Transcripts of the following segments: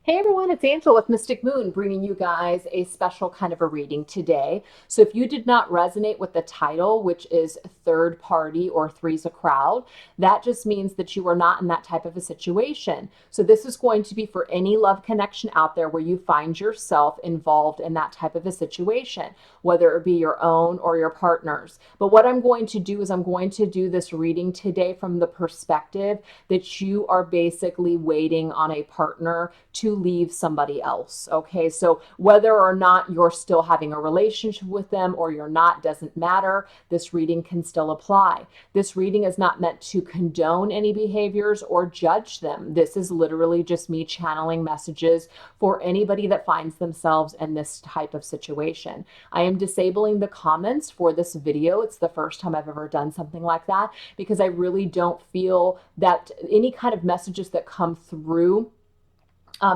Hey everyone, it's Angela with Mystic Moon bringing you guys a special kind of a reading today. So if you did not resonate with the title, which is third party or three's a crowd, that just means that you are not in that type of a situation. So this is going to be for any love connection out there where you find yourself involved in that type of a situation, whether it be your own or your partner's. But what I'm going to do is I'm going to do this reading today from the perspective that you are basically waiting on a partner to leave somebody else. Okay, so whether or not you're still having a relationship with them or you're not doesn't matter. This reading can still apply. This reading is not meant to condone any behaviors or judge them. This is literally just me channeling messages for anybody that finds themselves in this type of situation. I am disabling the comments for this video. It's the first time I've ever done something like that because I really don't feel that any kind of messages that come through,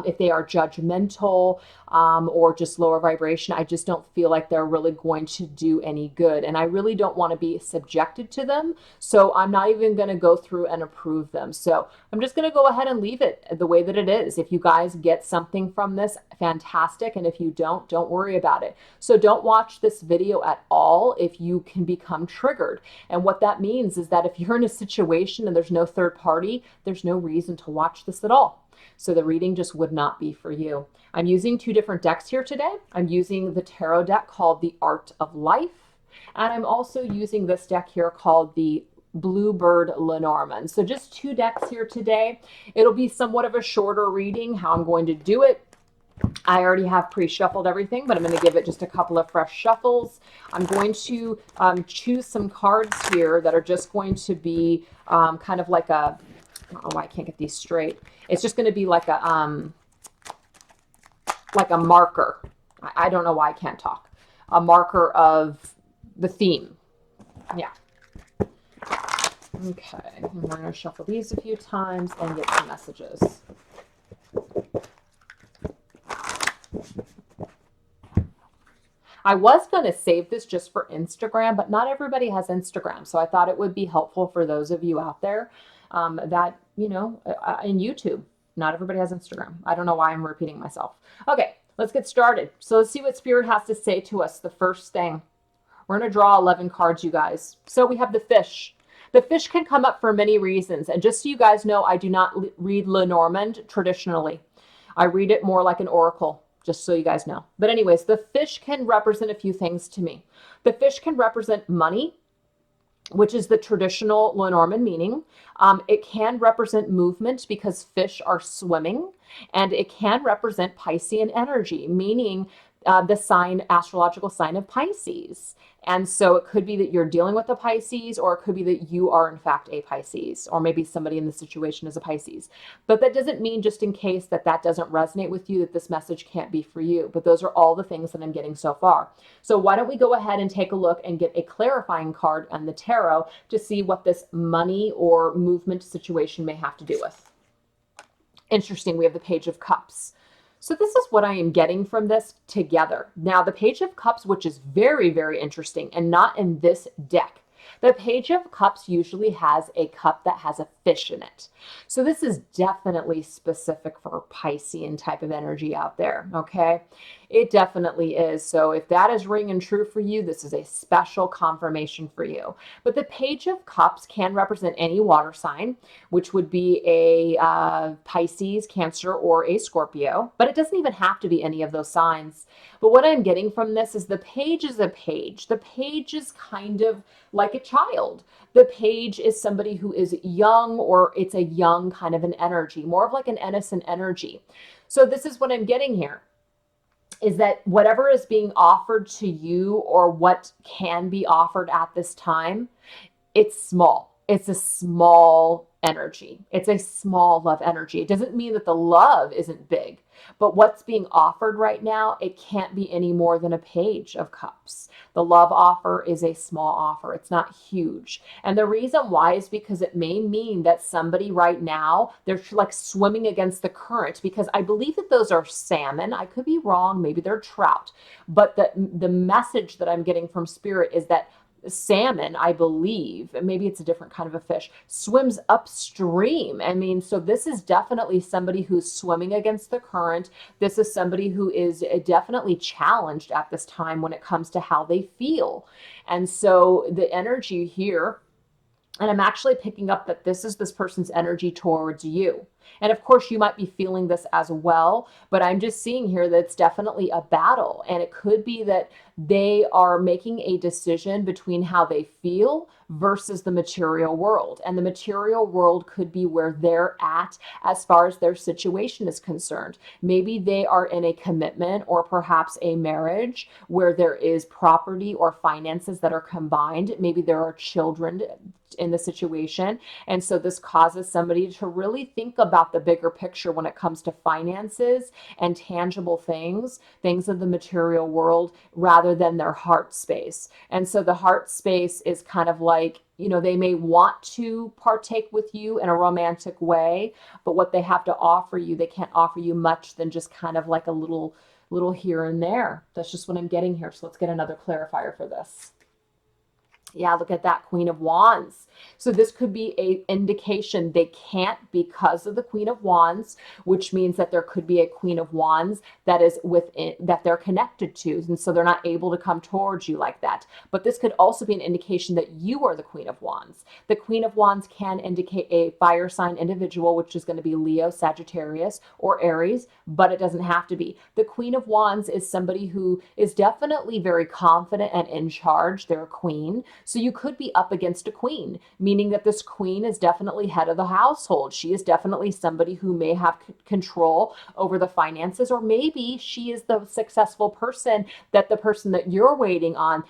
if they are judgmental or just lower vibration, I just don't feel like they're really going to do any good. And I really don't want to be subjected to them. So I'm not even going to go through and approve them. So I'm just going to go ahead and leave it the way that it is. If you guys get something from this, fantastic. And if you don't worry about it. So don't watch this video at all if you can become triggered. And what that means is that if you're in a situation and there's no third party, there's no reason to watch this at all. So the reading just would not be for you. I'm using two different decks here today. I'm using the tarot deck called the Art of Life. And I'm also using this deck here called the Bluebird Lenormand. So just two decks here today. It'll be somewhat of a shorter reading. How I'm going to do it, I already have pre-shuffled everything, but I'm going to give it just a couple of fresh shuffles. I'm going to choose some cards here that are just going to be kind of like a, I don't know why I can't get these straight. It's just going to be like a marker. I don't know why I can't talk. A marker of the theme. Yeah. Okay. And we're going to shuffle these a few times and get some messages. I was going to save this just for Instagram, but not everybody has Instagram. So I thought it would be helpful for those of you out there that, you know, in YouTube. Not everybody has Instagram. I don't know why I'm repeating myself. Okay, let's get started. So let's see what Spirit has to say to us. The first thing, we're going to draw 11 cards, you guys. So we have the fish. The fish can come up for many reasons. And just so you guys know, I do not read Lenormand traditionally. I read it more like an oracle, just so you guys know. But anyways, the fish can represent a few things to me. The fish can represent money, which is the traditional Lenormand meaning. It can represent movement because fish are swimming, and it can represent Piscean energy, meaning the sign, astrological sign of Pisces. And so it could be that you're dealing with a Pisces, or it could be that you are in fact a Pisces, or maybe somebody in the situation is a Pisces. But that doesn't mean, just in case that doesn't resonate with you, that this message can't be for you. But those are all the things that I'm getting so far. So why don't we go ahead and take a look and get a clarifying card on the tarot to see what this money or movement situation may have to do with. Interesting, we have the Page of Cups. So this is what I am getting from this together. Now, the Page of Cups, which is very, very interesting and not in this deck. The Page of Cups usually has a cup that has a fish in it. So this is definitely specific for Piscean type of energy out there, okay? It definitely is. So if that is ringing true for you, this is a special confirmation for you. But the Page of Cups can represent any water sign, which would be a Pisces, Cancer, or a Scorpio. But it doesn't even have to be any of those signs. But what I'm getting from this is the page is a page. The page is kind of like a child. The page is somebody who is young, or it's a young kind of an energy, more of like an innocent energy. So this is what I'm getting here, is that whatever is being offered to you, or what can be offered at this time, it's small. It's a small energy. It's a small love energy. It doesn't mean that the love isn't big, but what's being offered right now, it can't be any more than a Page of Cups. The love offer is a small offer. It's not huge. And the reason why is because it may mean that somebody right now, they're like swimming against the current, because I believe that those are salmon. I could be wrong. Maybe they're trout. But the message that I'm getting from Spirit is that salmon, I believe, and maybe it's a different kind of a fish, swims upstream. I mean, so this is definitely somebody who's swimming against the current. This is somebody who is definitely challenged at this time when it comes to how they feel. And so the energy here, and I'm actually picking up that this is this person's energy towards you. And of course, you might be feeling this as well, but I'm just seeing here that it's definitely a battle. And it could be that they are making a decision between how they feel versus the material world. And the material world could be where they're at as far as their situation is concerned. Maybe they are in a commitment or perhaps a marriage where there is property or finances that are combined. Maybe there are children in the situation. And so this causes somebody to really think about the bigger picture when it comes to finances and tangible things of the material world, rather than their heart space. And so the heart space is kind of like, you know, they may want to partake with you in a romantic way, but what they have to offer you, they can't offer you much than just kind of like a little here and there. That's just what I'm getting here. So let's get another clarifier for this. Yeah, look at that, Queen of Wands. So this could be an indication they can't because of the Queen of Wands, which means that there could be a Queen of Wands that is within, that they're connected to, and so they're not able to come towards you like that. But this could also be an indication that you are the Queen of Wands. The Queen of Wands can indicate a fire sign individual, which is going to be Leo, Sagittarius, or Aries, but it doesn't have to be. The Queen of Wands is somebody who is definitely very confident and in charge. They're a queen. So you could be up against a queen, meaning that this queen is definitely head of the household. She is definitely somebody who may have control over the finances, or maybe she is the successful person that the person that you're waiting on,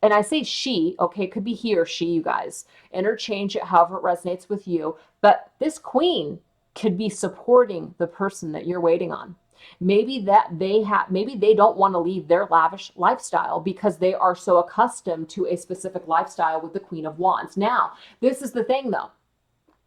and I say she, okay, it could be he or she, you guys. Interchange it however it resonates with you. But this queen could be supporting the person that you're waiting on. Maybe they don't want to leave their lavish lifestyle because they are so accustomed to a specific lifestyle with the Queen of Wands. Now, this is the thing though.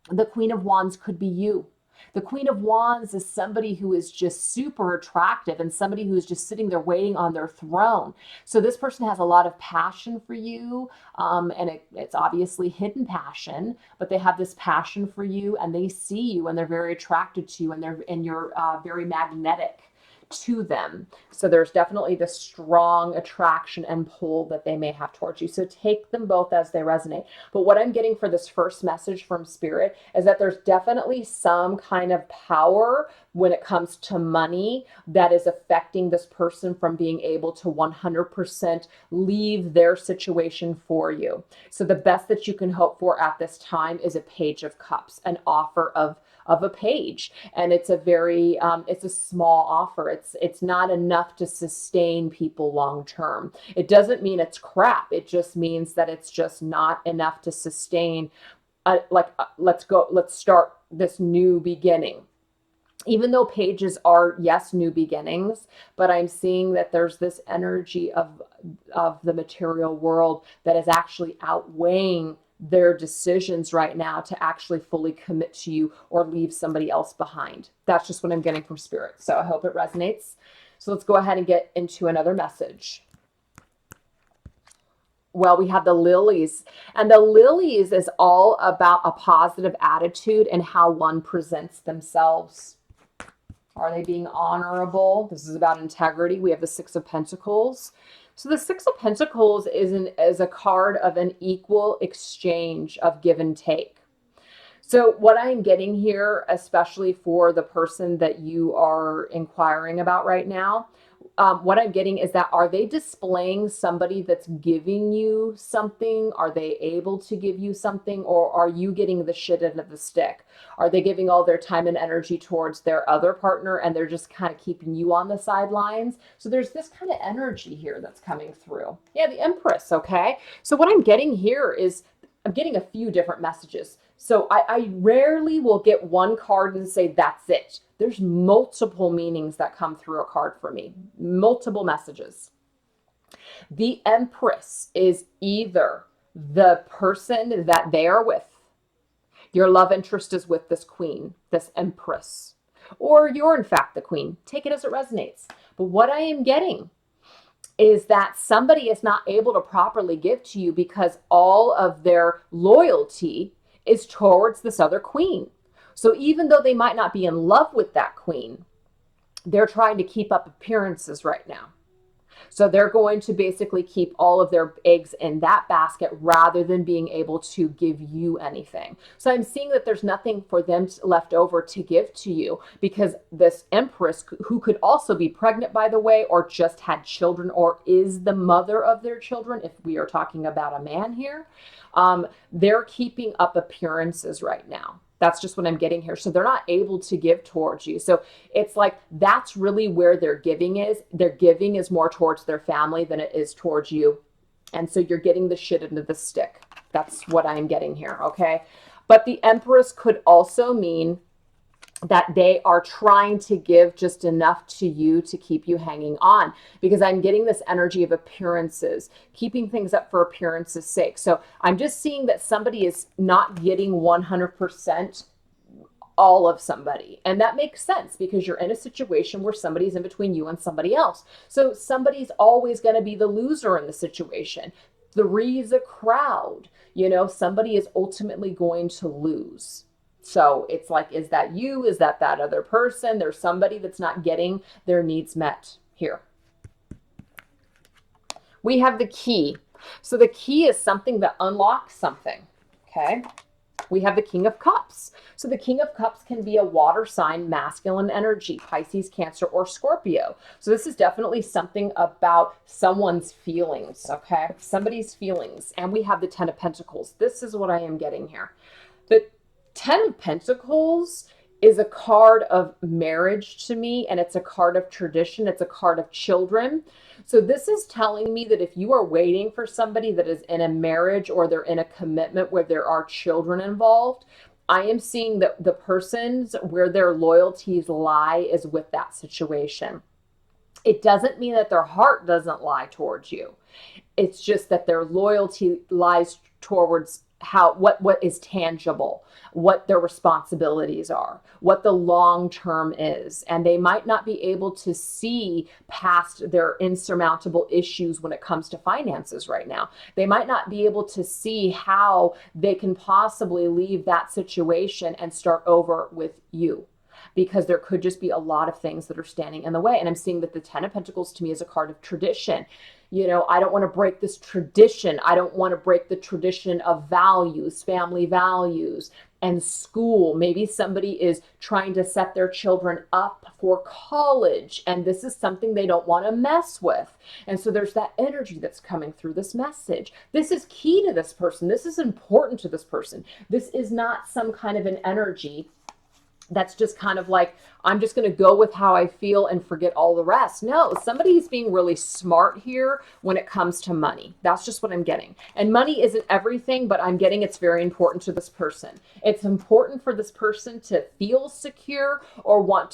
The Queen of Wands could be you. The Queen of Wands is somebody who is just super attractive and somebody who is just sitting there waiting on their throne. So this person has a lot of passion for you, and it's obviously hidden passion, but they have this passion for you, and they see you, and they're very attracted to you, and you're very magnetic to them. So there's definitely this strong attraction and pull that they may have towards you. So take them both as they resonate. But what I'm getting for this first message from Spirit is that there's definitely some kind of power when it comes to money that is affecting this person from being able to 100% leave their situation for you. So the best that you can hope for at this time is a Page of Cups, an offer of a page, and it's a very it's a small offer. It's not enough to sustain people long term. It doesn't mean it's crap. It just means that it's just not enough to sustain let's start this new beginning. Even though pages are, yes, new beginnings, but I'm seeing that there's this energy of the material world that is actually outweighing their decisions right now to actually fully commit to you or leave somebody else behind. That's just what I'm getting from Spirit. So I hope it resonates. So let's go ahead and get into another message. Well, we have the lilies, and the lilies is all about a positive attitude and how one presents themselves. Are they being honorable? This is about integrity. We have the Six of Pentacles. So the Six of Pentacles is a card of an equal exchange of give and take. So what I'm getting here, especially for the person that you are inquiring about right now, what I'm getting is that, are they displaying somebody that's giving you something? Are they able to give you something? Or are you getting the shit end of the stick? Are they giving all their time and energy towards their other partner and they're just kind of keeping you on the sidelines? So there's this kind of energy here that's coming through. Yeah, the Empress, okay? So what I'm getting here is I'm getting a few different messages. So I rarely will get one card and say, that's it. There's multiple meanings that come through a card for me, multiple messages. The Empress is either the person that they are with, your love interest is with this queen, this Empress, or you're in fact the queen. Take it as it resonates. But what I am getting is that somebody is not able to properly give to you because all of their loyalty is towards this other queen. So even though they might not be in love with that queen, they're trying to keep up appearances right now. So they're going to basically keep all of their eggs in that basket rather than being able to give you anything. So I'm seeing that there's nothing for them left over to give to you, because this Empress, who could also be pregnant, by the way, or just had children, or is the mother of their children, if we are talking about a man here, they're keeping up appearances right now. That's just what I'm getting here. So they're not able to give towards you. So it's like, that's really where their giving is. Their giving is more towards their family than it is towards you. And so you're getting the shit into the stick. That's what I'm getting here. Okay. But the Empress could also mean that they are trying to give just enough to you to keep you hanging on, because I'm getting this energy of appearances, keeping things up for appearances' sake. So I'm just seeing that somebody is not getting 100% all of somebody. And that makes sense, because you're in a situation where somebody's in between you and somebody else. So somebody's always going to be the loser in the situation. Three's a crowd. You know, somebody is ultimately going to lose. So it's like, is that you? Is that other person? There's somebody that's not getting their needs met here. We have the key. So the key is something that unlocks something. Okay. We have the King of Cups. So the King of Cups can be a water sign, masculine energy, Pisces, Cancer, or Scorpio. So this is definitely something about someone's feelings. Okay. Somebody's feelings. And we have the Ten of Pentacles. This is what I am getting here. The Ten of Pentacles is a card of marriage to me, and it's a card of tradition. It's a card of children. So this is telling me that if you are waiting for somebody that is in a marriage, or they're in a commitment where there are children involved, I am seeing that the persons where their loyalties lie is with that situation. It doesn't mean that their heart doesn't lie towards you. It's just that their loyalty lies towards what is tangible, what their responsibilities are, what the long term is. And they might not be able to see past their insurmountable issues when it comes to finances right now. They might not be able to see how they can possibly leave that situation and start over with you, because there could just be a lot of things that are standing in the way. And I'm seeing that the Ten of Pentacles to me is a card of tradition. You know, I don't want to break this tradition. I don't want to break the tradition of values, family values, and school. Maybe somebody is trying to set their children up for college, and this is something they don't want to mess with. And so there's that energy that's coming through this message. This is key to this person. This is important to this person. This is not some kind of an energy that's just kind of like, I'm just going to go with how I feel and forget all the rest. No, somebody's being really smart here when it comes to money. That's just what I'm getting. And money isn't everything, but I'm getting it's very important to this person. It's important for this person to feel secure, or want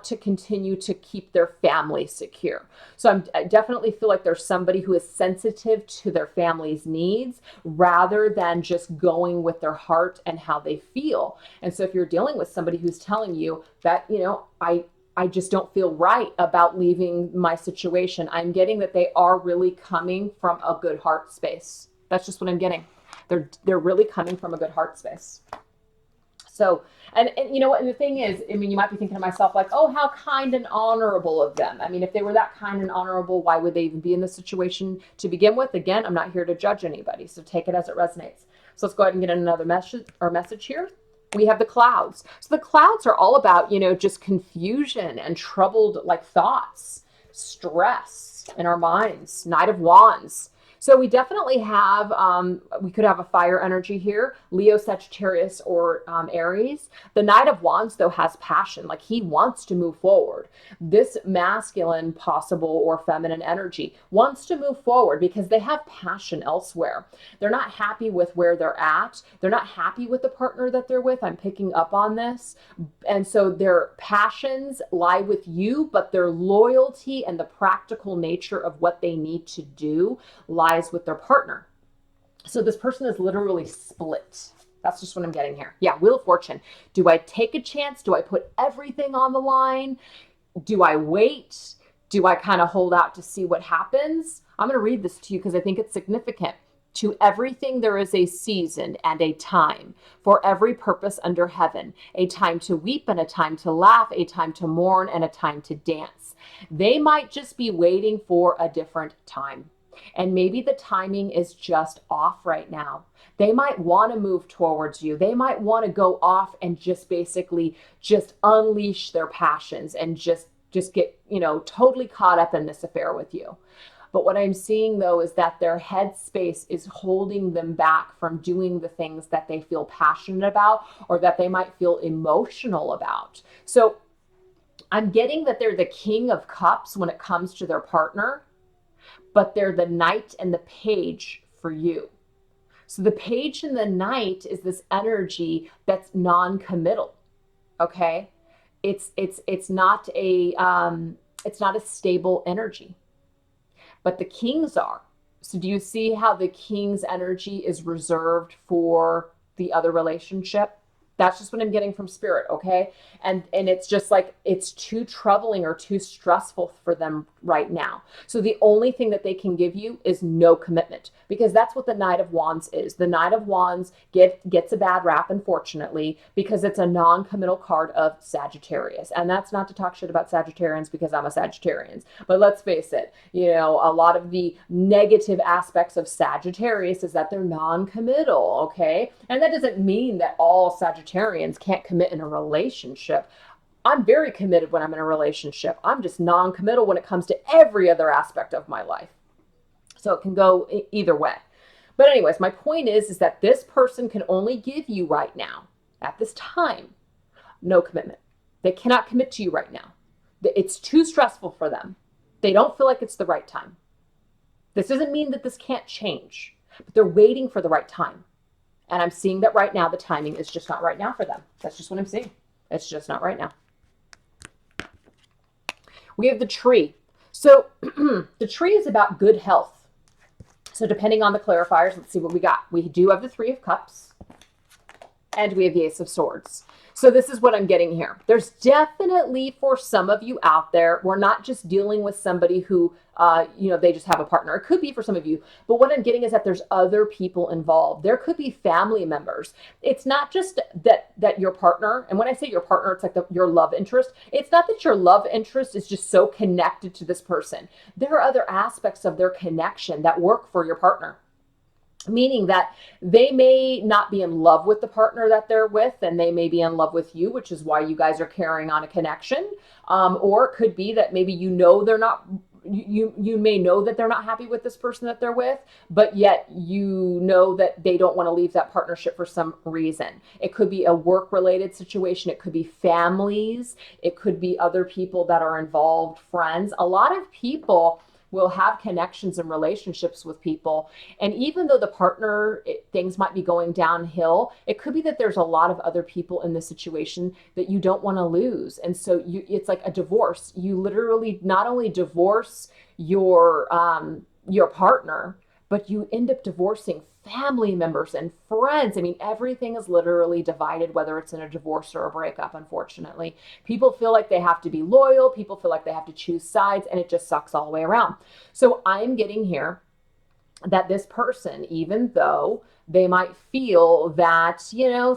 to continue to keep their family secure. So I definitely feel like there's somebody who is sensitive to their family's needs rather than just going with their heart and how they feel. And so if you're dealing with somebody who's telling you that, you know, I just don't feel right about leaving my situation, I'm getting that they are really coming from a good heart space. That's just what I'm getting. They're really coming from a good heart space. So, and you know what, and the thing is, I mean, you might be thinking to myself like, oh, how kind and honorable of them. I mean, if they were that kind and honorable, why would they even be in this situation to begin with? Again, I'm not here to judge anybody, so take it as it resonates. So let's go ahead and get another message here. We have the clouds. So the clouds are all about, you know, just confusion and troubled like thoughts, stress in our minds. Knight of Wands. So we definitely have, we could have a fire energy here, Leo, Sagittarius, or Aries. The Knight of Wands, though, has passion. Like, he wants to move forward. This masculine, possible, or feminine energy wants to move forward because they have passion elsewhere. They're not happy with where they're at. They're not happy with the partner that they're with. I'm picking up on this. And so their passions lie with you, but their loyalty and the practical nature of what they need to do lies with their partner. So this person is literally split. That's just what I'm getting here. Yeah, Wheel of Fortune. Do I take a chance? Do I put everything on the line? Do I wait? Do I kind of hold out to see what happens? I'm going to read this to you because I think it's significant. To everything there is a season and a time, for every purpose under heaven, a time to weep and a time to laugh, a time to mourn and a time to dance. They might just be waiting for a different time. And maybe the timing is just off right now. They might want to move towards you. They might want to go off and just basically just unleash their passions and just get, totally caught up in this affair with you. But what I'm seeing, though, is that their headspace is holding them back from doing the things that they feel passionate about or that they might feel emotional about. So I'm getting that they're the King of Cups when it comes to their partner, but they're the Knight and the Page for you. So the Page and the Knight is this energy that's non-committal. Okay, it's not a stable energy. But the Kings are. So do you see how the King's energy is reserved for the other relationship? That's just what I'm getting from Spirit, okay? And it's just like it's too troubling or too stressful for them right now. So the only thing that they can give you is no commitment, because that's what the Knight of Wands is. The Knight of Wands gets a bad rap, unfortunately, because it's a non-committal card of Sagittarius. And that's not to talk shit about Sagittarians because I'm a Sagittarian. But let's face it, a lot of the negative aspects of Sagittarius is that they're non-committal, okay? And that doesn't mean that all Sagittarians can't commit in a relationship. I'm very committed when I'm in a relationship. I'm just non-committal when it comes to every other aspect of my life. So it can go either way. But anyways, my point is that this person can only give you right now, at this time, no commitment. They cannot commit to you right now. It's too stressful for them. They don't feel like it's the right time. This doesn't mean that this can't change, but they're waiting for the right time. And I'm seeing that right now, the timing is just not right now for them. That's just what I'm seeing. It's just not right now. We have the Tree. So the Tree is about good health. So depending on the clarifiers, let's see what we got. We do have the Three of Cups and we have the Ace of Swords. So this is what I'm getting here. There's definitely, for some of you out there, we're not just dealing with somebody who, they just have a partner. It could be for some of you. But what I'm getting is that there's other people involved. There could be family members. It's not just that your partner, and when I say your partner, it's like your love interest. It's not that your love interest is just so connected to this person. There are other aspects of their connection that work for your partner. Meaning that they may not be in love with the partner that they're with, and they may be in love with you, which is why you guys are carrying on a connection. Or it could be that maybe they're not, you may know that they're not happy with this person that they're with, but yet you know that they don't want to leave that partnership for some reason. It could be a work-related situation. It could be families. It could be other people that are involved, friends. A lot of people will have connections and relationships with people. And even though the partner, things might be going downhill, it could be that there's a lot of other people in the situation that you don't want to lose. And so it's like a divorce. You literally not only divorce your partner, but you end up divorcing family members and friends. I mean, everything is literally divided, whether it's in a divorce or a breakup, unfortunately. People feel like they have to be loyal. People feel like they have to choose sides, and it just sucks all the way around. So I'm getting here that this person, even though they might feel that,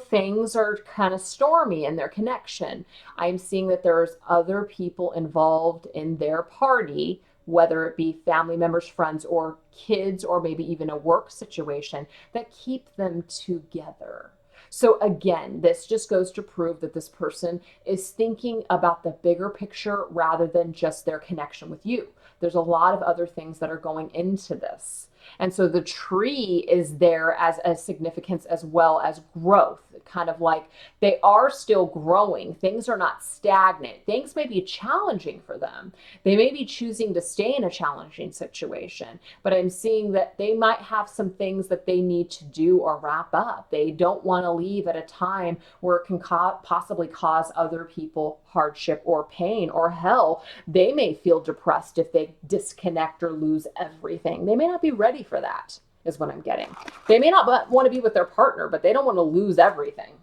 things are kind of stormy in their connection, I'm seeing that there's other people involved in their party, whether it be family members, friends, or kids, or maybe even a work situation, that keep them together. So again, this just goes to prove that this person is thinking about the bigger picture rather than just their connection with you. There's a lot of other things that are going into this. And so the Tree is there as a significance as well as growth, kind of like they are still growing. Things are not stagnant. Things may be challenging for them. They may be choosing to stay in a challenging situation, but I'm seeing that they might have some things that they need to do or wrap up. They don't want to leave at a time where it can possibly cause other people hardship or pain, or hell, they may feel depressed if they disconnect or lose everything. They may not be ready for that, is what I'm getting. They may not want to be with their partner, but they don't want to lose everything.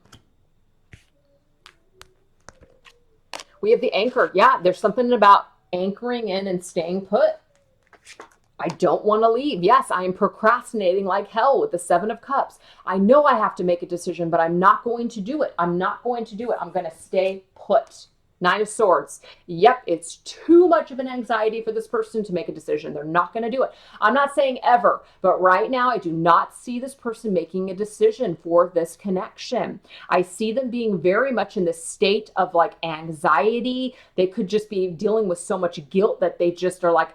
We have the Anchor. Yeah, there's something about anchoring in and staying put. I don't want to leave. Yes, I am procrastinating like hell with the Seven of Cups. I know I have to make a decision, but I'm not going to do it. I'm not going to do it. I'm going to stay put. Nine of Swords. Yep, it's too much of an anxiety for this person to make a decision. They're not going to do it. I'm not saying ever, but right now I do not see this person making a decision for this connection. I see them being very much in this state of like anxiety. They could just be dealing with so much guilt that they just are like,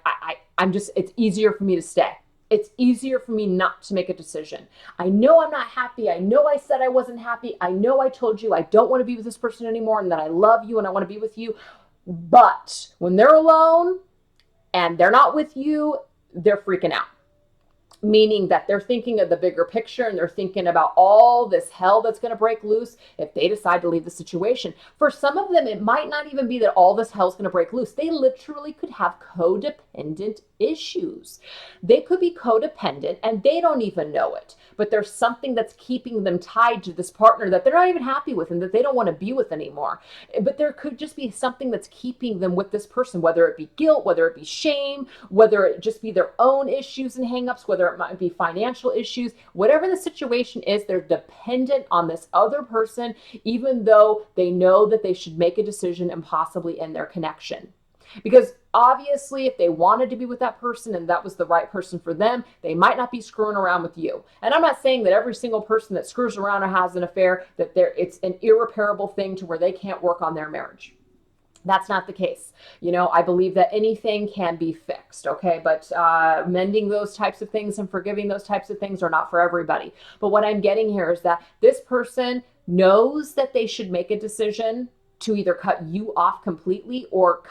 I'm just, it's easier for me to stay. It's easier for me not to make a decision. I know I'm not happy. I know I said I wasn't happy. I know I told you I don't want to be with this person anymore and that I love you and I want to be with you. But when they're alone and they're not with you, they're freaking out. Meaning that they're thinking of the bigger picture and they're thinking about all this hell that's going to break loose if they decide to leave the situation. For some of them, it might not even be that all this hell is going to break loose. They literally could have codependent issues. They could be codependent and they don't even know it, but there's something that's keeping them tied to this partner that they're not even happy with and that they don't want to be with anymore. But there could just be something that's keeping them with this person, whether it be guilt, whether it be shame, whether it just be their own issues and hangups, whether it might be financial issues, whatever the situation is, they're dependent on this other person, even though they know that they should make a decision and possibly end their connection. Because obviously, if they wanted to be with that person and that was the right person for them, they might not be screwing around with you. And I'm not saying that every single person that screws around or has an affair, that it's an irreparable thing to where they can't work on their marriage. That's not the case. You know, I believe that anything can be fixed, okay? But mending those types of things and forgiving those types of things are not for everybody. But what I'm getting here is that this person knows that they should make a decision to either cut you off completely or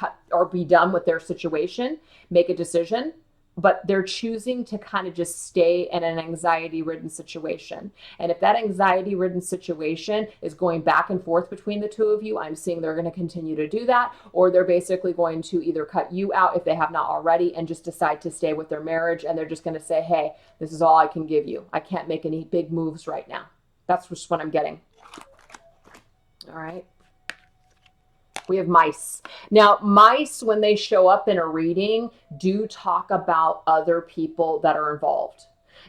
be done with their situation, make a decision, but they're choosing to kind of just stay in an anxiety-ridden situation. And if that anxiety-ridden situation is going back and forth between the two of you, I'm seeing they're going to continue to do that, or they're basically going to either cut you out if they have not already and just decide to stay with their marriage, and they're just going to say, hey, this is all I can give you. I can't make any big moves right now. That's just what I'm getting. All right. We have mice. Now, mice, when they show up in a reading, do talk about other people that are involved.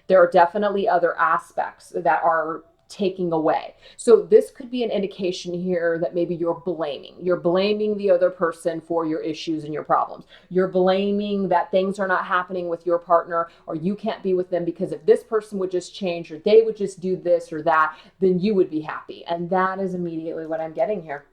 There are definitely other aspects that are taking away. So this could be an indication here that maybe you're blaming. You're blaming the other person for your issues and your problems. You're blaming that things are not happening with your partner, or you can't be with them because if this person would just change or they would just do this or that, then you would be happy. And that is immediately what I'm getting here.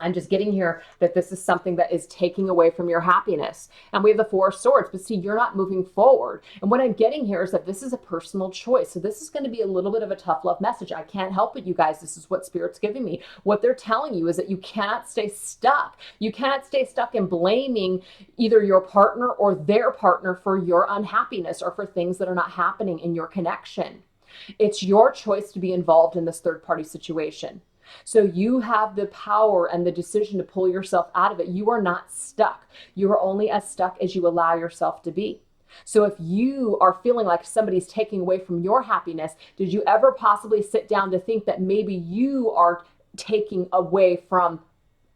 I'm just getting here that this is something that is taking away from your happiness. And we have the Four of Swords, but see, you're not moving forward. And what I'm getting here is that this is a personal choice. So this is going to be a little bit of a tough love message. I can't help it, you guys. This is what Spirit's giving me. What they're telling you is that you cannot stay stuck. You cannot stay stuck in blaming either your partner or their partner for your unhappiness or for things that are not happening in your connection. It's your choice to be involved in this third-party situation. So you have the power and the decision to pull yourself out of it. You are not stuck. You are only as stuck as you allow yourself to be. So if you are feeling like somebody's taking away from your happiness, did you ever possibly sit down to think that maybe you are taking away from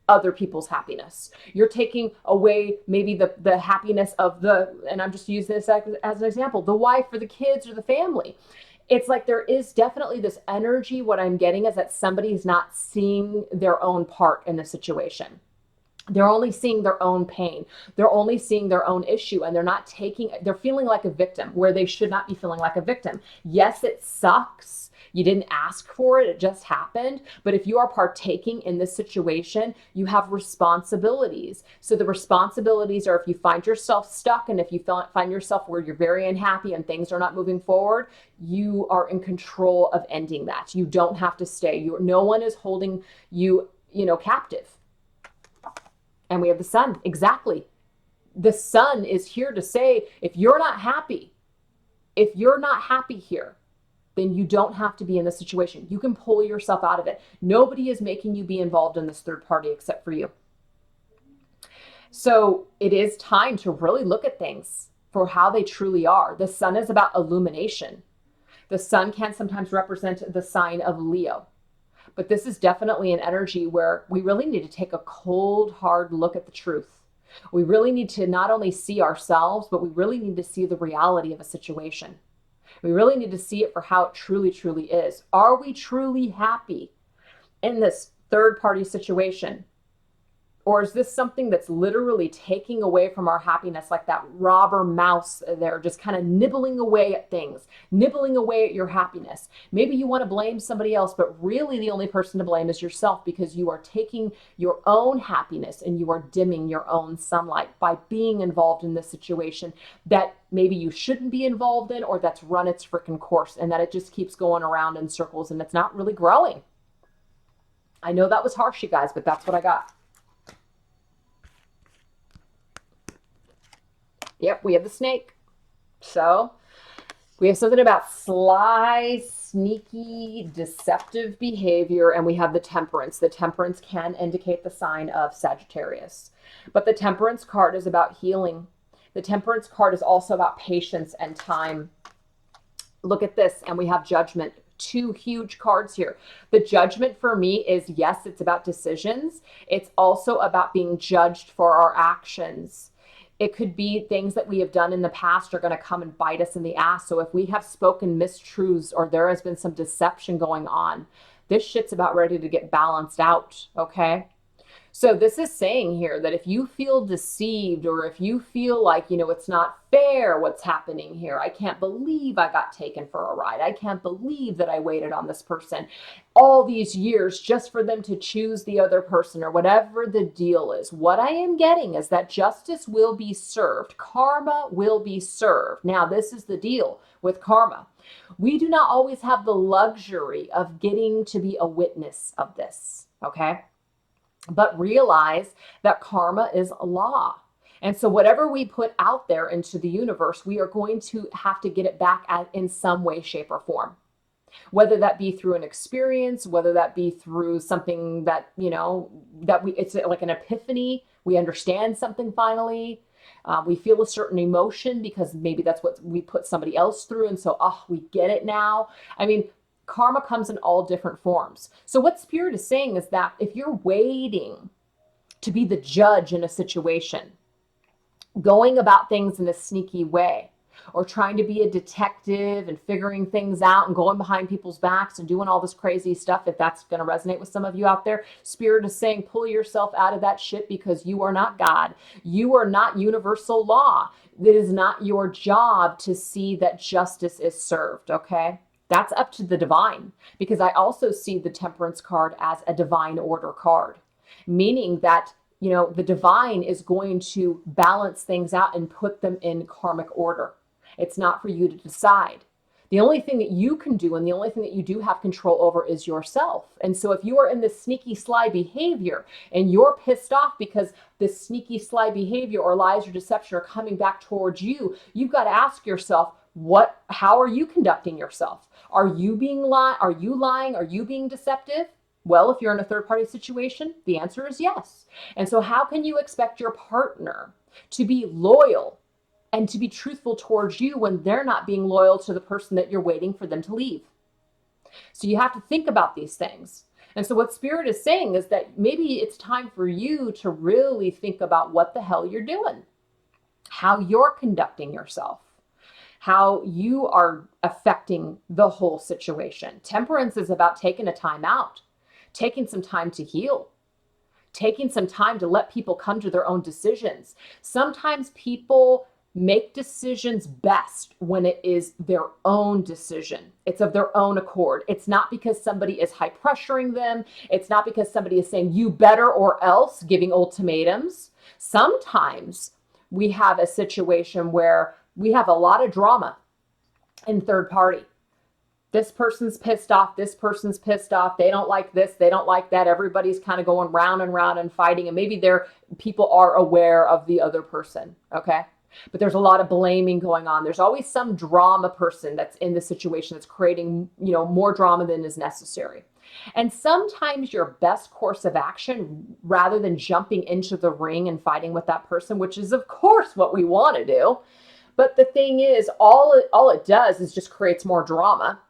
other people's happiness? You're taking away maybe the happiness of and I'm just using this as an example, the wife or the kids or the family. It's like there is definitely this energy. What I'm getting is that somebody's not seeing their own part in the situation. They're only seeing their own pain. They're only seeing their own issue, and they're feeling like a victim where they should not be feeling like a victim. Yes, it sucks. You didn't ask for it. It just happened. But if you are partaking in this situation, you have responsibilities. So the responsibilities are if you find yourself stuck and if you find yourself where you're very unhappy and things are not moving forward, you are in control of ending that. You don't have to stay. No one is holding you, captive. And we have the Sun. Exactly. The Sun is here to say, if you're not happy here, then you don't have to be in this situation. You can pull yourself out of it. Nobody is making you be involved in this third party except for you. So it is time to really look at things for how they truly are. The Sun is about illumination. The Sun can sometimes represent the sign of Leo. But this is definitely an energy where we really need to take a cold, hard look at the truth. We really need to not only see ourselves, but we really need to see the reality of a situation. We really need to see it for how it truly, truly is. Are we truly happy in this third party situation? Or is this something that's literally taking away from our happiness, like that robber mouse there, just kind of nibbling away at things, nibbling away at your happiness? Maybe you want to blame somebody else, but really the only person to blame is yourself, because you are taking your own happiness and you are dimming your own sunlight by being involved in this situation that maybe you shouldn't be involved in, or that's run its freaking course, and that it just keeps going around in circles and it's not really growing. I know that was harsh, you guys, but that's what I got. Yep, we have the snake. So we have something about sly, sneaky, deceptive behavior, and we have the temperance. The temperance can indicate the sign of Sagittarius. But the temperance card is about healing. The temperance card is also about patience and time. Look at this, and we have judgment. Two huge cards here. The judgment for me is, yes, it's about decisions. It's also about being judged for our actions. It could be things that we have done in the past are going to come and bite us in the ass. So if we have spoken mistruths or there has been some deception going on, this shit's about ready to get balanced out, okay? So this is saying here that if you feel deceived, or if you feel like, it's not fair what's happening here, I can't believe I got taken for a ride, I can't believe that I waited on this person all these years just for them to choose the other person, or whatever the deal is, what I am getting is that justice will be served. Karma will be served. Now, this is the deal with karma. We do not always have the luxury of getting to be a witness of this, okay? But realize that karma is a law. And so whatever we put out there into the universe, we are going to have to get it back in some way, shape, or form. Whether that be through an experience, whether that be through something that, it's like an epiphany. We understand something finally. We feel a certain emotion because maybe that's what we put somebody else through. And so, we get it now. I mean, karma comes in all different forms. So what Spirit is saying is that if you're waiting to be the judge in a situation, going about things in a sneaky way, or trying to be a detective and figuring things out and going behind people's backs and doing all this crazy stuff, if that's going to resonate with some of you out there, Spirit is saying pull yourself out of that shit, because you are not God. You are not universal law. It is not your job to see that justice is served, okay? That's up to the divine, because I also see the temperance card as a divine order card, meaning that, the divine is going to balance things out and put them in karmic order. It's not for you to decide. The only thing that you can do and the only thing that you do have control over is yourself. And so if you are in this sneaky, sly behavior and you're pissed off because this sneaky, sly behavior or lies or deception are coming back towards you, you've got to ask yourself, how are you conducting yourself? Are you Are you lying? Are you being deceptive? Well, if you're in a third party situation, the answer is yes. And so how can you expect your partner to be loyal and to be truthful towards you when they're not being loyal to the person that you're waiting for them to leave? So you have to think about these things. And so what Spirit is saying is that maybe it's time for you to really think about what the hell you're doing, how you're conducting yourself, how you are affecting the whole situation. Temperance is about taking a time out, taking some time to heal, taking some time to let people come to their own decisions. Sometimes people make decisions best when it is their own decision. It's of their own accord. It's not because somebody is high pressuring them. It's not because somebody is saying you better or else, giving ultimatums. Sometimes we have a situation where we have a lot of drama in third party. This person's pissed off. This person's pissed off. They don't like this. They don't like that. Everybody's kind of going round and round and fighting. And maybe people are aware of the other person. Okay. But there's a lot of blaming going on. There's always some drama person that's in the situation that's creating, more drama than is necessary. And sometimes your best course of action, rather than jumping into the ring and fighting with that person, which is of course what we want to do. But the thing is, all it does is just creates more drama.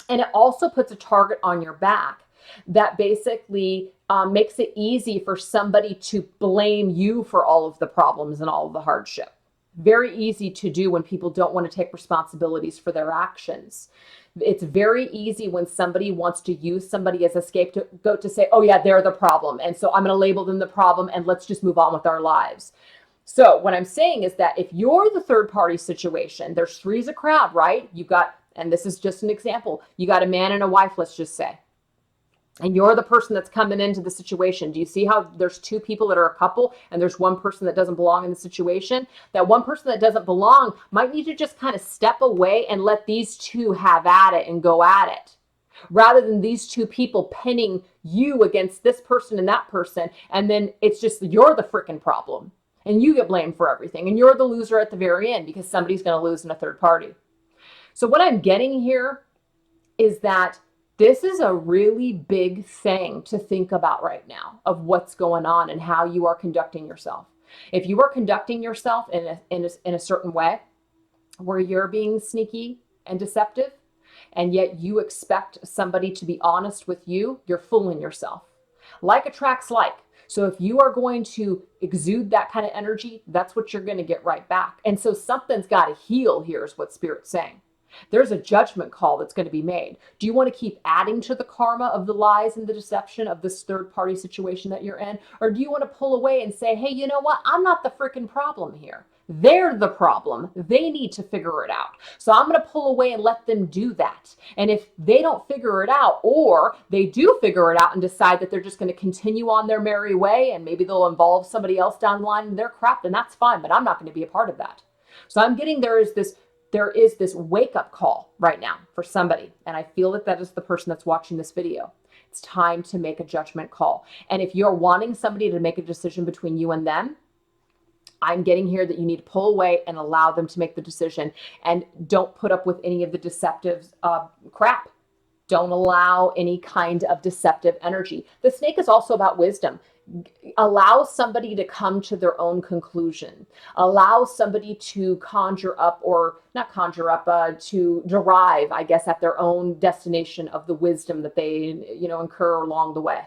And it also puts a target on your back, that basically makes it easy for somebody to blame you for all of the problems and all of the hardship. Very easy to do when people don't want to take responsibilities for their actions. It's very easy when somebody wants to use somebody as a scapegoat to say, oh yeah, they're the problem. And so I'm going to label them the problem and let's just move on with our lives. So what I'm saying is that if you're the third party situation, there's three's a crowd, right? You've got, and this is just an example, you got a man and a wife, let's just say. And you're the person that's coming into the situation. Do you see how there's two people that are a couple and there's one person that doesn't belong in the situation? That one person that doesn't belong might need to just kind of step away and let these two have at it and go at it, rather than these two people pinning you against this person and that person. And then it's just, you're the freaking problem and you get blamed for everything. And you're the loser at the very end because somebody's going to lose in a third party. So what I'm getting here is that this is a really big thing to think about right now of what's going on and how you are conducting yourself. If you are conducting yourself in a certain way where you're being sneaky and deceptive, and yet you expect somebody to be honest with you, you're fooling yourself. Like attracts like. So if you are going to exude that kind of energy, that's what you're going to get right back. And so something's got to heal here is what Spirit's saying. There's a judgment call that's going to be made. Do you want to keep adding to the karma of the lies and the deception of this third party situation that you're in? Or do you want to pull away and say, hey, you know what? I'm not the freaking problem here. They're the problem. They need to figure it out. So I'm going to pull away and let them do that. And if they don't figure it out, or they do figure it out and decide that they're just going to continue on their merry way and maybe they'll involve somebody else down the line in their crap, then that's fine. But I'm not going to be a part of that. So I'm getting there is this wake-up call right now for somebody. And I feel that is the person that's watching this video. It's time to make a judgment call. And if you're wanting somebody to make a decision between you and them, I'm getting here that you need to pull away and allow them to make the decision. And don't put up with any of the deceptive crap. Don't allow any kind of deceptive energy. The snake is also about wisdom. Allow somebody to come to their own conclusion. Allow somebody to conjure up, or not conjure up, to derive, I guess, at their own destination of the wisdom that they, incur along the way.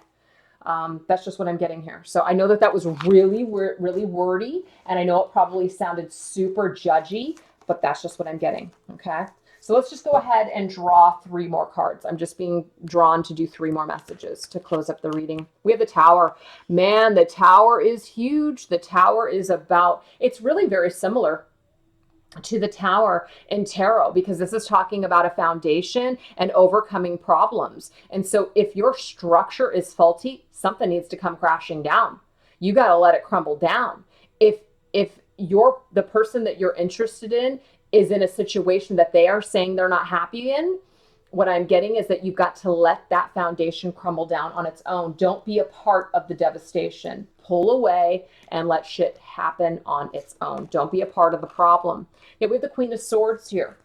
That's just what I'm getting here. So I know that was really, really wordy, and I know it probably sounded super judgy, but that's just what I'm getting. Okay. So let's just go ahead and draw 3 more cards. I'm just being drawn to do 3 more messages to close up the reading. We have the Tower. Man, the Tower is huge. The Tower is it's really very similar to the Tower in tarot, because this is talking about a foundation and overcoming problems. And so if your structure is faulty, something needs to come crashing down. You got to let it crumble down. If the person that you're interested in is in a situation that they are saying they're not happy in, what I'm getting is that you've got to let that foundation crumble down on its own. Don't be a part of the devastation. Pull away and let shit happen on its own. Don't be a part of the problem. Yeah, we have the Queen of Swords here.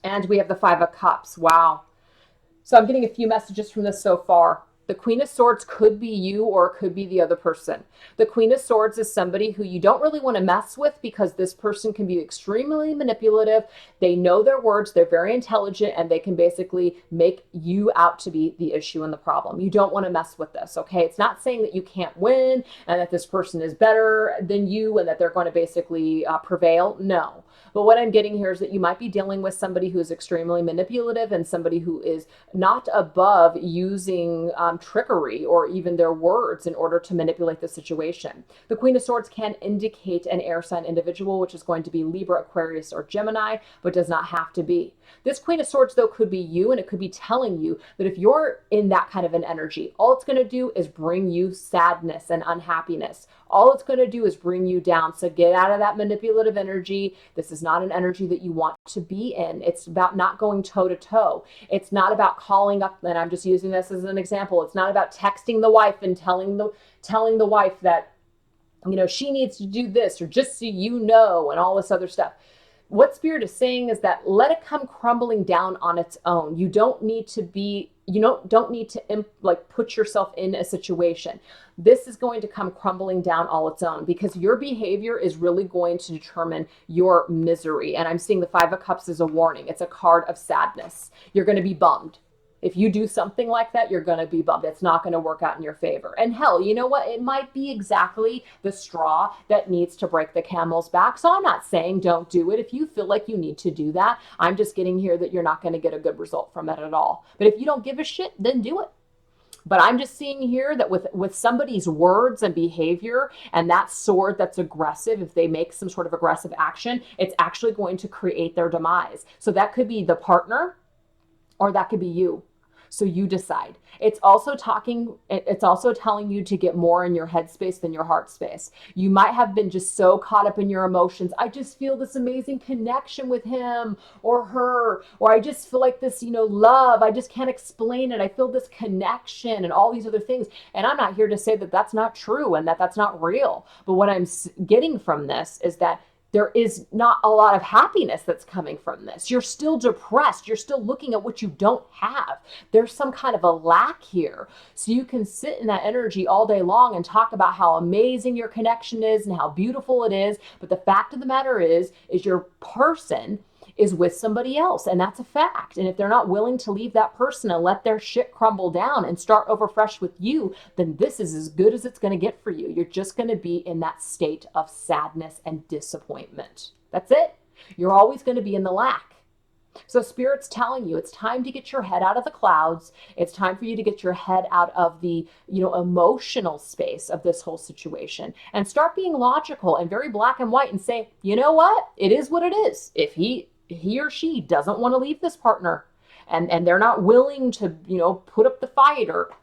And we have the 5 of Cups. Wow. So I'm getting a few messages from this so far. The Queen of Swords could be you, or it could be the other person. The Queen of Swords is somebody who you don't really want to mess with, because this person can be extremely manipulative. They know their words. They're very intelligent, and they can basically make you out to be the issue and the problem. You don't want to mess with this, okay? It's not saying that you can't win and that this person is better than you and that they're going to basically prevail. No. But what I'm getting here is that you might be dealing with somebody who is extremely manipulative and somebody who is not above using trickery or even their words in order to manipulate the situation. The Queen of Swords can indicate an air sign individual, which is going to be Libra, Aquarius, or Gemini, but does not have to be. This Queen of Swords, though, could be you, and it could be telling you that if you're in that kind of an energy, all it's going to do is bring you sadness and unhappiness. All it's going to do is bring you down. So get out of that manipulative energy. This is not an energy that you want to be in. It's about not going toe to toe. It's not about calling up, and I'm just using this as an example. It's not about texting the wife and telling the wife that, she needs to do this, or just so you know, and all this other stuff. What Spirit is saying is that let it come crumbling down on its own. You don't need to put yourself in a situation. This is going to come crumbling down all its own, because your behavior is really going to determine your misery. And I'm seeing the 5 of Cups as a warning. It's a card of sadness. You're going to be bummed. If you do something like that, you're going to be bummed. It's not going to work out in your favor. And hell, you know what? It might be exactly the straw that needs to break the camel's back. So I'm not saying don't do it if you feel like you need to do that. I'm just getting here that you're not going to get a good result from it at all. But if you don't give a shit, then do it. But I'm just seeing here that with somebody's words and behavior and that sword that's aggressive, if they make some sort of aggressive action, it's actually going to create their demise. So that could be the partner or that could be you. So you decide. It's also telling you to get more in your head space than your heart space. You might have been just so caught up in your emotions. I just feel this amazing connection with him or her, or I just feel like this, love. I just can't explain it. I feel this connection and all these other things. And I'm not here to say that that's not true and that that's not real. But what I'm getting from this is that there is not a lot of happiness that's coming from this. You're still depressed. You're still looking at what you don't have. There's some kind of a lack here. So you can sit in that energy all day long and talk about how amazing your connection is and how beautiful it is. But the fact of the matter is your person is with somebody else, and that's a fact. And if they're not willing to leave that person and let their shit crumble down and start over fresh with you, then this is as good as it's going to get for you. You're just going to be in that state of sadness and disappointment. That's it. You're always going to be in the lack. So Spirit's telling you it's time to get your head out of the clouds. It's time for you to get your head out of the, emotional space of this whole situation and start being logical and very black and white and say, you know what? It is what it is. If he or she doesn't want to leave this partner and they're not willing to, put up the fight or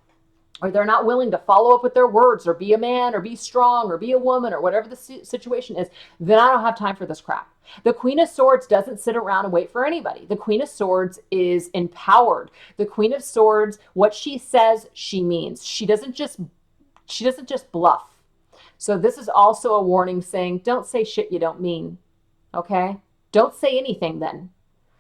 they're not willing to follow up with their words or be a man or be strong or be a woman or whatever the situation is, then I don't have time for this crap. The Queen of Swords doesn't sit around and wait for anybody. The Queen of Swords is empowered. The Queen of Swords, what she says, she means. She doesn't just bluff. So this is also a warning saying, don't say shit you don't mean. Okay? Don't say anything then.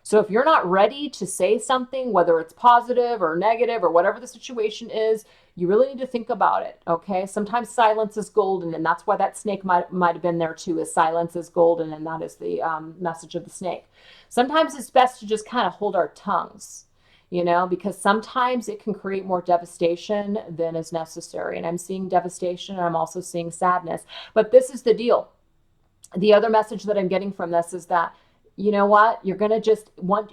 So if you're not ready to say something, whether it's positive or negative or whatever the situation is, you really need to think about it, okay? Sometimes silence is golden, and that's why that snake might have been there too, is silence is golden, and that is the message of the snake. Sometimes it's best to just kind of hold our tongues, because sometimes it can create more devastation than is necessary. And I'm seeing devastation, and I'm also seeing sadness. But this is the deal. The other message that I'm getting from this is that, you know what? You're going to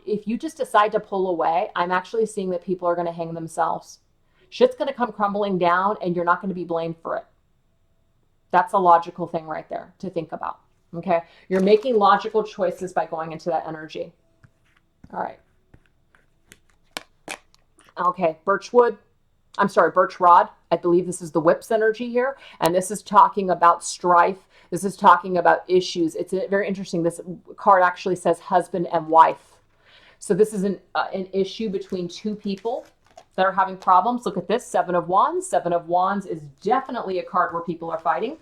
if you just decide to pull away, I'm actually seeing that people are going to hang themselves. Shit's going to come crumbling down and you're not going to be blamed for it. That's a logical thing right there to think about. Okay. You're making logical choices by going into that energy. All right. Okay. Birch rod. I believe this is the whips energy here. And this is talking about strife. This is talking about issues. It's very interesting. This card actually says husband and wife. So this is an issue between two people that are having problems. Look at this, Seven of Wands. Seven of Wands is definitely a card where people are fighting.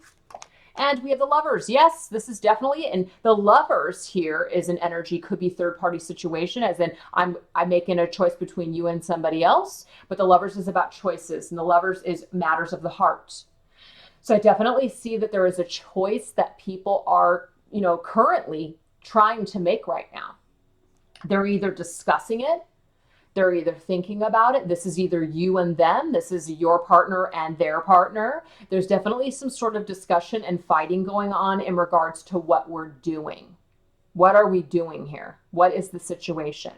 And we have the Lovers. Yes, this is definitely it. And the Lovers here is an energy, could be third-party situation, as in I'm making a choice between you and somebody else. But the Lovers is about choices, and the Lovers is matters of the heart. So I definitely see that there is a choice that people are, currently trying to make right now. They're either discussing it, they're either thinking about it. This is either you and them. This is your partner and their partner. There's definitely some sort of discussion and fighting going on in regards to what we're doing. What are we doing here? What is the situation?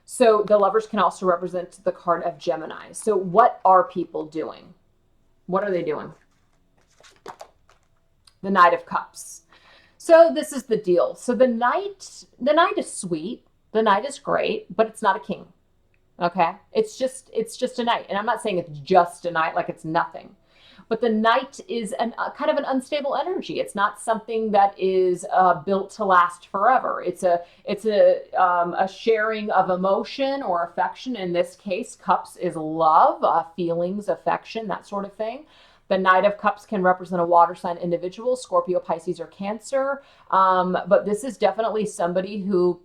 So the Lovers can also represent the card of Gemini. So what are people doing? What are they doing? The Knight of Cups. So this is the deal. So the Knight is sweet. The Knight is great, but it's not a king. Okay? It's just a Knight. And I'm not saying it's just a Knight like it's nothing. But the Knight is kind of an unstable energy. It's not something that is built to last forever. It's a sharing of emotion or affection. In this case, Cups is love, feelings, affection, that sort of thing. The Knight of Cups can represent a water sign individual, Scorpio, Pisces, or Cancer. But this is definitely somebody who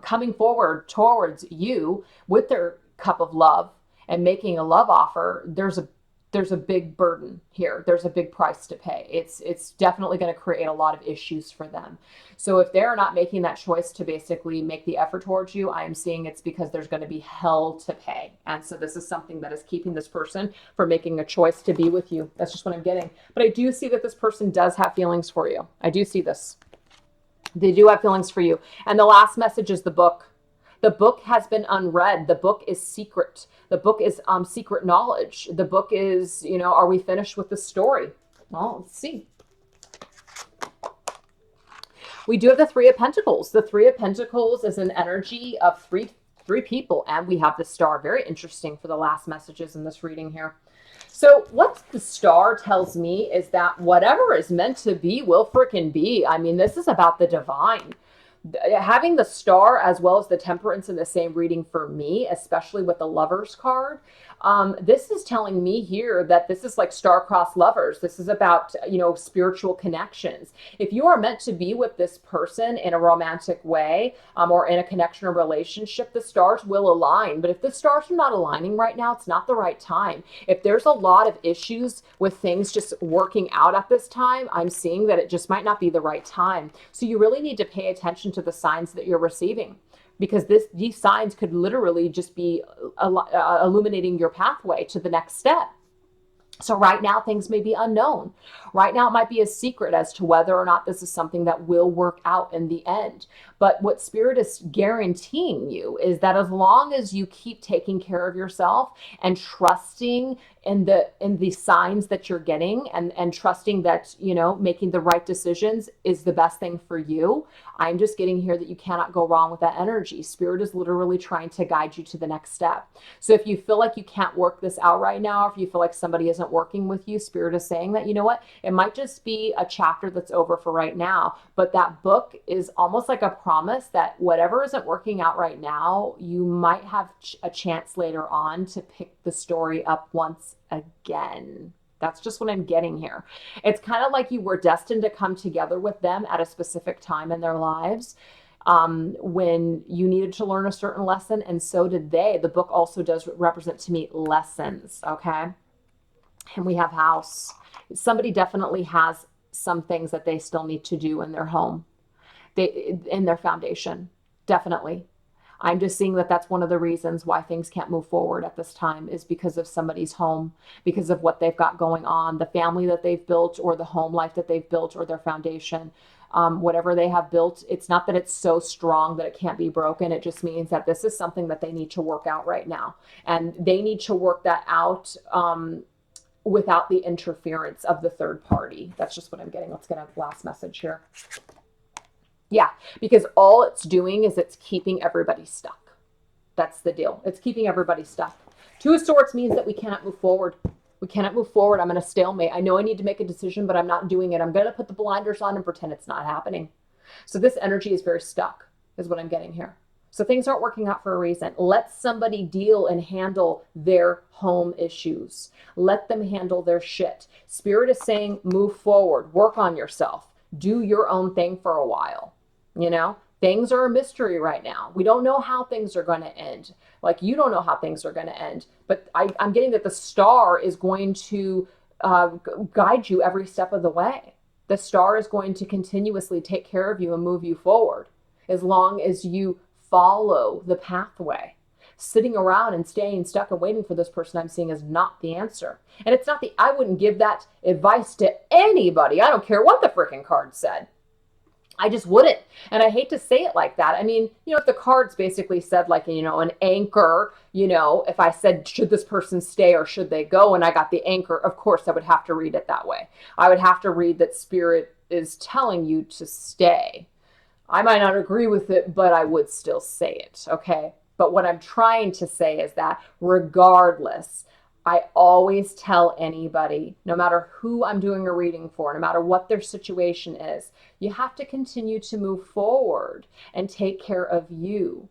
coming forward towards you with their cup of love and making a love offer. There's there's a big burden here. There's a big price to pay. It's definitely going to create a lot of issues for them. So if they're not making that choice to basically make the effort towards you, I'm seeing it's because there's going to be hell to pay. And so this is something that is keeping this person from making a choice to be with you. That's just what I'm getting. But I do see that this person does have feelings for you. I do see this. They do have feelings for you. And the last message is the book. The book has been unread. The book is secret. The book is secret knowledge. The book is, you know, are we finished with the story? Well, let's see. We do have the Three of Pentacles. The Three of Pentacles is an energy of three people, and we have the Star. Very interesting for the last messages in this reading here. So what the Star tells me is that whatever is meant to be will frickin' be. I mean, this is about the divine. Having the Star as well as the Temperance in the same reading for me, especially with the Lovers card, this is telling me here that this is like star-crossed lovers. This is about, you know, spiritual connections. If you are meant to be with this person in a romantic way, or in a connection or relationship, the stars will align. But if the stars are not aligning right now, it's not the right time. If there's a lot of issues with things just working out at this time, I'm seeing that it just might not be the right time. So you really need to pay attention to the signs that you're receiving, because these signs could literally just be illuminating your pathway to the next step. So right now, things may be unknown. Right now, it might be a secret as to whether or not this is something that will work out in the end. But what Spirit is guaranteeing you is that as long as you keep taking care of yourself and trusting in the signs that you're getting, and trusting that, you know, making the right decisions is the best thing for you, I'm just getting here that you cannot go wrong with that energy. Spirit is literally trying to guide you to the next step. So if you feel like you can't work this out right now, if you feel like somebody isn't working with you, Spirit is saying that, you know what, it might just be a chapter that's over for right now. But that book is almost like a promise that whatever isn't working out right now, you might have a chance later on to pick the story up once again. That's just what I'm getting here. It's kind of like you were destined to come together with them at a specific time in their lives, when you needed to learn a certain lesson, and so did they. The book also does represent to me lessons, okay? And we have house. Somebody definitely has some things that they still need to do in their home, in their foundation, definitely. I'm just seeing that that's one of the reasons why things can't move forward at this time, is because of somebody's home, because of what they've got going on, the family that they've built, or the home life that they've built, or their foundation. Whatever they have built, it's not that it's so strong that it can't be broken. It just means that this is something that they need to work out right now. And they need to work that out without the interference of the third party. That's just what I'm getting. Let's get a last message here. Yeah, because all it's doing is it's keeping everybody stuck. That's the deal. It's keeping everybody stuck. Two of Swords means that we cannot move forward. We cannot move forward. I'm in a stalemate. I know I need to make a decision, but I'm not doing it. I'm going to put the blinders on and pretend it's not happening. So this energy is very stuck, is what I'm getting here. So things aren't working out for a reason. Let somebody deal and handle their home issues. Let them handle their shit. Spirit is saying, move forward, work on yourself, do your own thing for a while. You know, things are a mystery right now. We don't know how things are going to end. Like, you don't know how things are going to end. But I'm getting that the Star is going to guide you every step of the way. The Star is going to continuously take care of you and move you forward as long as you follow the pathway. Sitting around and staying stuck and waiting for this person, I'm seeing, is not the answer. And it's not I wouldn't give that advice to anybody. I don't care what the freaking card said. I just wouldn't. And I hate to say it like that. I mean, you know, if the cards basically said, like, you know, an anchor, you know, if I said, should this person stay or should they go? And I got the anchor, of course, I would have to read it that way. I would have to read that Spirit is telling you to stay. I might not agree with it, but I would still say it. Okay. But what I'm trying to say is that regardless, I always tell anybody, no matter who I'm doing a reading for, no matter what their situation is, you have to continue to move forward and take care of you.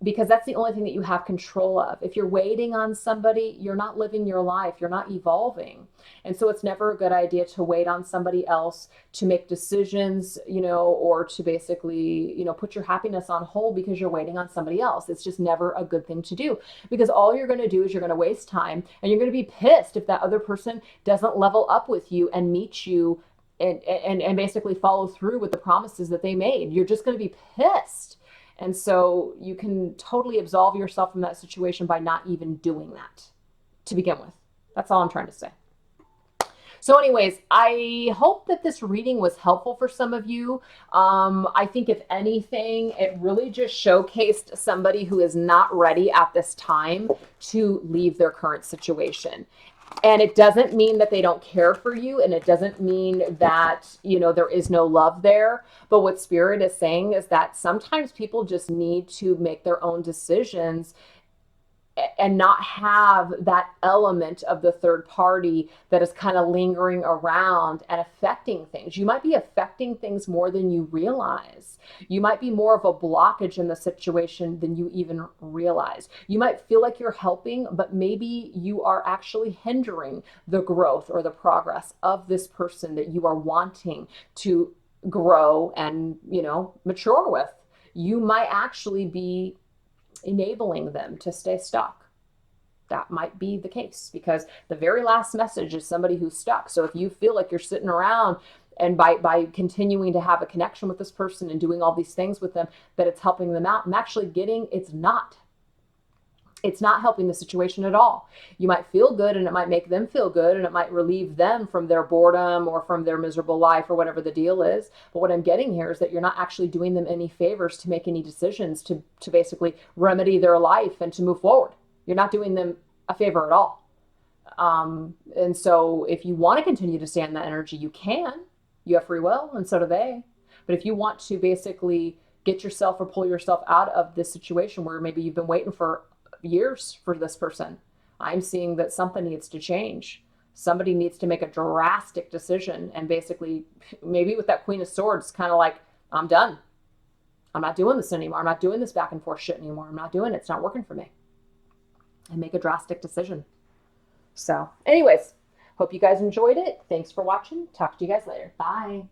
because that's the only thing that you have control of. If you're waiting on somebody, you're not living your life, you're not evolving. And so it's never a good idea to wait on somebody else to make decisions, or to basically, put your happiness on hold because you're waiting on somebody else. It's just never a good thing to do, because all you're going to do is you're going to waste time, and you're going to be pissed if that other person doesn't level up with you and meet you and basically follow through with the promises that they made. You're just going to be pissed. And so you can totally absolve yourself from that situation by not even doing that to begin with. That's all I'm trying to say. So anyways, I hope that this reading was helpful for some of you. I think if anything, it really just showcased somebody who is not ready at this time to leave their current situation. And it doesn't mean that they don't care for you, and it doesn't mean that, there is no love there. But what Spirit is saying is that sometimes people just need to make their own decisions and not have that element of the third party that is kind of lingering around and affecting things. You might be affecting things more than you realize. You might be more of a blockage in the situation than you even realize. You might feel like you're helping, but maybe you are actually hindering the growth or the progress of this person that you are wanting to grow and, mature with. You might actually be enabling them to stay stuck. That might be the case, because the very last message is somebody who's stuck. So if you feel like you're sitting around and by continuing to have a connection with this person and doing all these things with them, that it's helping them out, I'm actually getting it's not. It's not helping the situation at all. You might feel good, and it might make them feel good, and it might relieve them from their boredom or from their miserable life or whatever the deal is. But what I'm getting here is that you're not actually doing them any favors to make any decisions to basically remedy their life and to move forward. You're not doing them a favor at all. And so if you want to continue to stay in that energy, you can. You have free will, and so do they. But if you want to basically get yourself or pull yourself out of this situation where maybe you've been waiting for years for this person, I'm seeing that something needs to change. Somebody needs to make a drastic decision, and basically, maybe with that Queen of Swords, kind of like, I'm done. I'm not doing this anymore. I'm not doing this back and forth shit anymore. I'm not doing it. It's not working for me. And make a drastic decision. So anyways, hope you guys enjoyed it. Thanks for watching. Talk to you guys later. Bye.